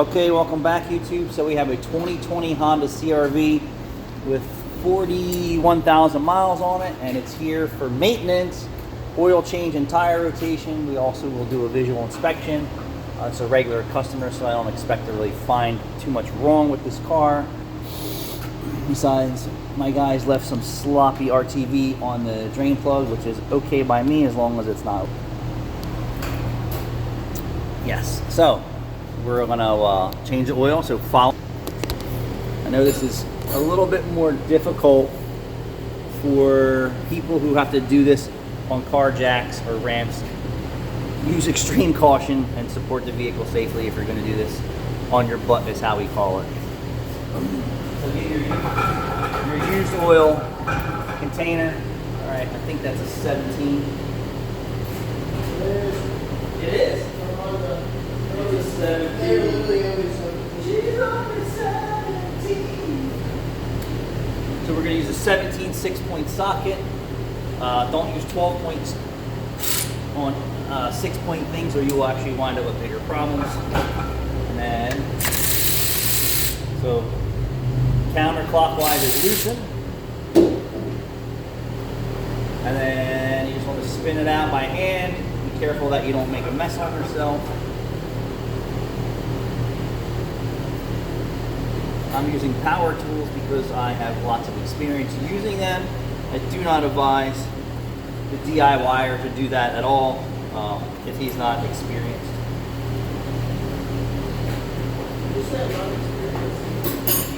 Okay, welcome back YouTube. So we have a 2020 Honda CR-V with 41,000 miles on it, and it's here for maintenance, oil change and tire rotation. We also will do a visual inspection. It's a regular customer, so I don't expect to really find too much wrong with this car. Besides, my guys left some sloppy RTV on the drain plug, which is okay by me as long as it's not. Yes, so we're gonna change the oil, so follow. I know this is a little bit more difficult for people who have to do this on car jacks or ramps. Use extreme caution and support the vehicle safely if you're gonna do this on your butt, is how we call it. So get your used oil container. All right, I think that's a 17. It is. It's a 17. She's only 17. So we're going to use a 17 6-point socket. Don't use 12 points on 6-point things, or you will actually wind up with bigger problems. And then, so counterclockwise is loosened. And then you just want to spin it out by hand. Be careful that you don't make a mess on yourself. I'm using power tools because I have lots of experience using them. I do not advise the DIYer to do that at all if he's not experienced.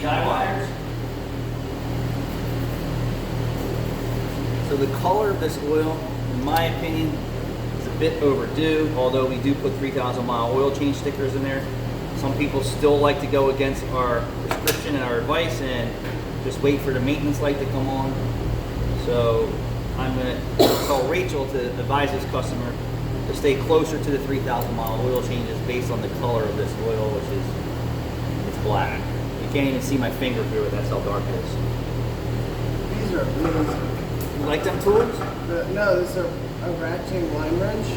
DIYers. So the color of this oil, in my opinion, is a bit overdue, although we do put 3,000 mile oil change stickers in there. Some people still like to go against our prescription and our advice and just wait for the maintenance light to come on. So I'm going to tell Rachel to advise this customer to stay closer to the 3,000 mile oil changes based on the color of this oil, which is it's black. You can't even see my finger through it, that's how dark it is. These are really... You like them tools? No, this is a ratcheting line wrench.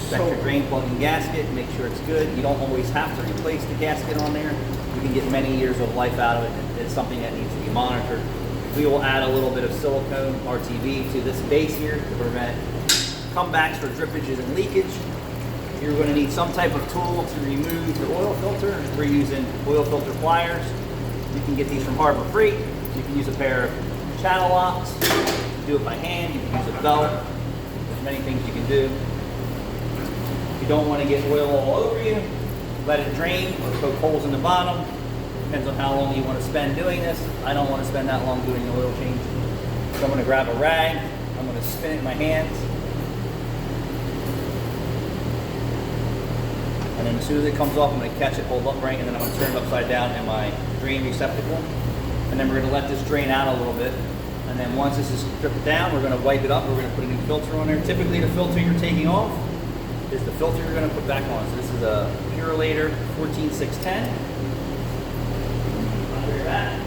Check your drain plug and gasket, make sure it's good. You don't always have to replace the gasket on there. You can get many years of life out of it. It's something that needs to be monitored. We will add a little bit of silicone RTV to this base here to prevent comebacks for drippages and leakage. You're going to need some type of tool to remove the oil filter. We're using oil filter pliers. You can get these from Harbor Freight. You can use a pair of channel locks. You can do it by hand. You can use a belt. There's many things you can do. You don't want to get oil all over you. Let it drain or poke holes in the bottom. Depends on how long you want to spend doing this. I don't want to spend that long doing the oil change. So I'm going to grab a rag. I'm going to spin it in my hands. And then as soon as it comes off, I'm going to catch it, hold up right, and then I'm going to turn it upside down in my drain receptacle. And then we're going to let this drain out a little bit. And then once this is stripped down, we're going to wipe it up. We're going to put a new filter on there. Typically the filter you're taking off is the filter you're going to put back on. So this is a Purolator 14610. Under your back.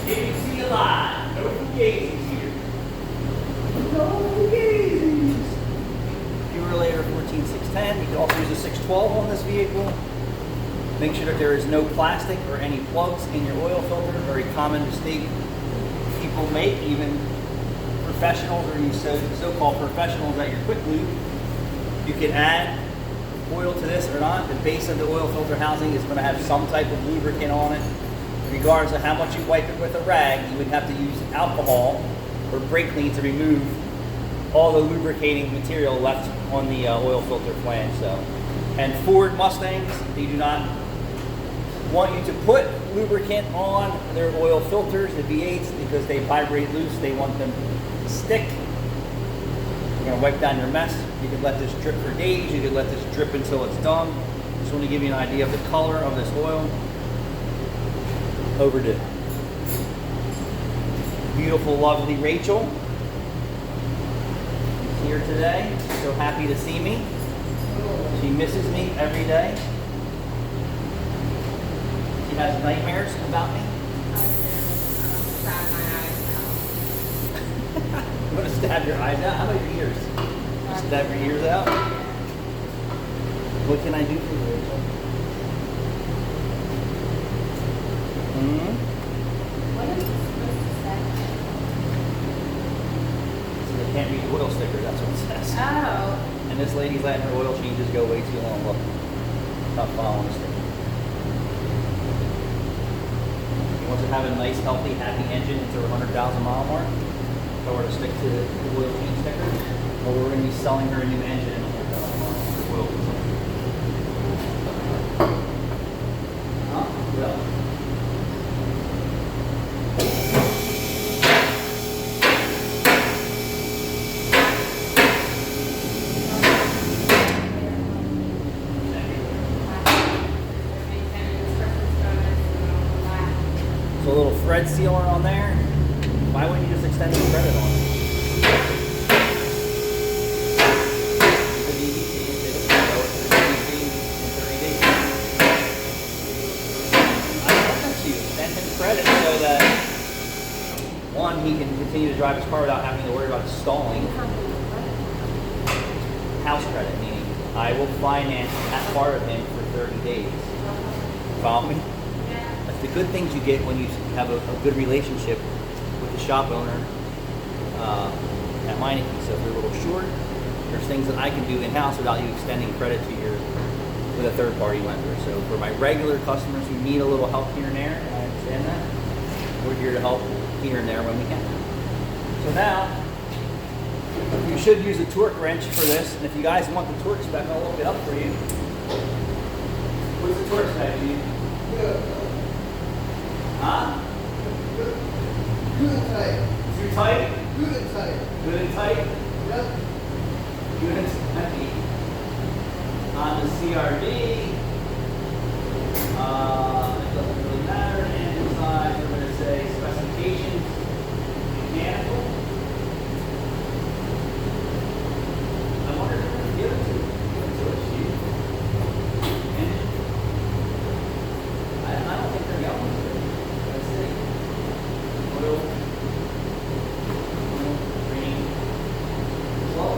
ABC Live. No fugazis here. No fugazis. Purolator 14610. You can also use a 612 on this vehicle. Make sure that there is no plastic or any plugs in your oil filter. Very common mistake people make, even professionals or you so-called professionals at your quick lube. You can add oil to this or not. The base of the oil filter housing is going to have some type of lubricant on it. Regardless of how much you wipe it with a rag, you would have to use alcohol or brake clean to remove all the lubricating material left on the oil filter flange. So, and Ford Mustangs, they do not want you to put lubricant on their oil filters, the V8s, because they vibrate loose. They want them to stick. You're going to wipe down your mess. You could let this drip for days. You could let this drip until it's done. Just want to give you an idea of the color of this oil. Overdue. Beautiful, lovely Rachel is here today. So happy to see me. She misses me every day. has nightmares about me. You want to stab your eyes out? How about your ears? You stab your ears out? What can I do for you, Rachel? What are you supposed to say? So they can't read the oil sticker, that's what it says. Oh. And this lady's letting her oil changes go way too long. Look, not following the sticker. He wants to have a nice, healthy, happy engine into a 100,000 mile mark. If I were to stick to the oil change sticker, or we're going to be selling her a new engine in 100,000 miles for oil consumption. Huh? Well. So a little thread sealer on there. Why wouldn't you just extend the credit on it? It's an EDC, it's an EDC in 30 days. I want them to extend him credit so that, one, he can continue to drive his car without having to worry about stalling. House credit, meaning I will finance that part of him for 30 days. Follow me? That's the good things you get when you have a good relationship with the shop owner at Meineke. So if you're a little short, there's things that I can do in-house without you extending credit to with a third-party lender. So for my regular customers who need a little help here and there, I understand that. We're here to help here and there when we can. So now, you should use a torque wrench for this, and if you guys want the torque spec, I'll look it up for you. What's the torque spec, dude? Huh? Good and tight. Too tight? Good and tight. Good and tight? Yep. Good and tight. On the CRD, it doesn't really matter. And inside, we're going to say specifications, mechanical. I wonder if we're going to give it to it. Give it to it, shoot. Engine. I don't think they're going to. Let's see. Oil. Green. Slow.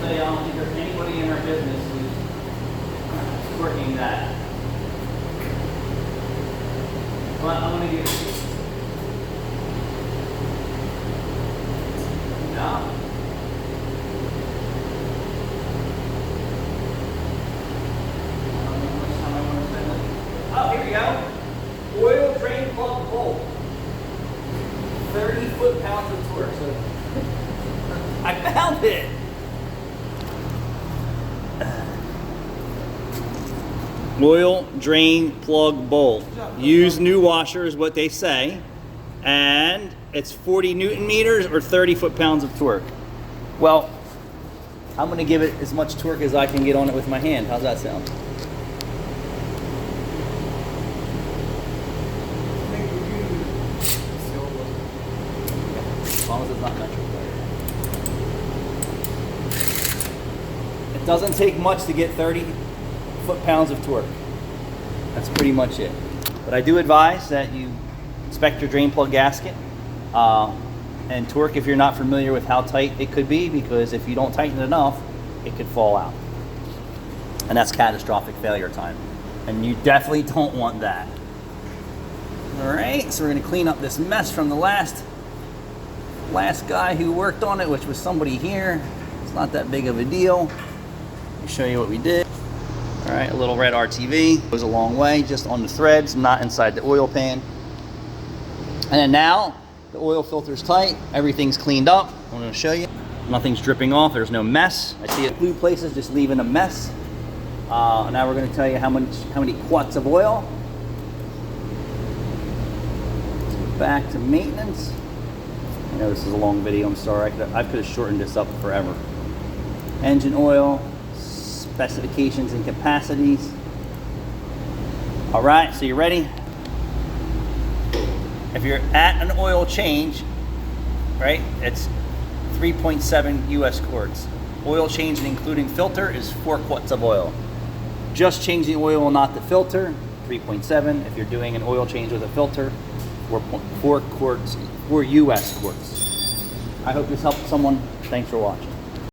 I don't think there's anybody in our business who's working that. But I'm going to give it to you. No. I don't know how much time I want to spend with. Oh, here we go. Oil drain plug bolt. 30 foot-pounds of torque. So I found it. Oil drain plug bolt. Use new washer is what they say. And it's 40 Newton meters or 30 foot-pounds of torque. Well, I'm going to give it as much torque as I can get on it with my hand. How's that sound? As long as it's not metric. It doesn't take much to get 30 foot-pounds of torque. That's pretty much it. But I do advise that you inspect your drain plug gasket and torque if you're not familiar with how tight it could be, because if you don't tighten it enough, it could fall out. And that's catastrophic failure time. And you definitely don't want that. All right, so we're going to clean up this mess from the last guy who worked on it, which was somebody here. It's not that big of a deal. Let me show you what we did. All right, a little red RTV goes a long way, just on the threads, not inside the oil pan. And then now the oil filter's tight, everything's cleaned up. I'm going to show you. Nothing's dripping off, there's no mess. I see a few places just leaving a mess. Now we're going to tell you how many quarts of oil. Back to maintenance. know this is a long video, I'm sorry. I could have shortened this up forever. Engine oil, specifications and capacities. All right, so you ready? If you're at an oil change, right, it's 3.7 US quarts. Oil change including filter is 4 quarts of oil. Just changing oil, not the filter, 3.7. If you're doing an oil change with a filter, 4 US quarts. I hope this helped someone. Thanks for watching.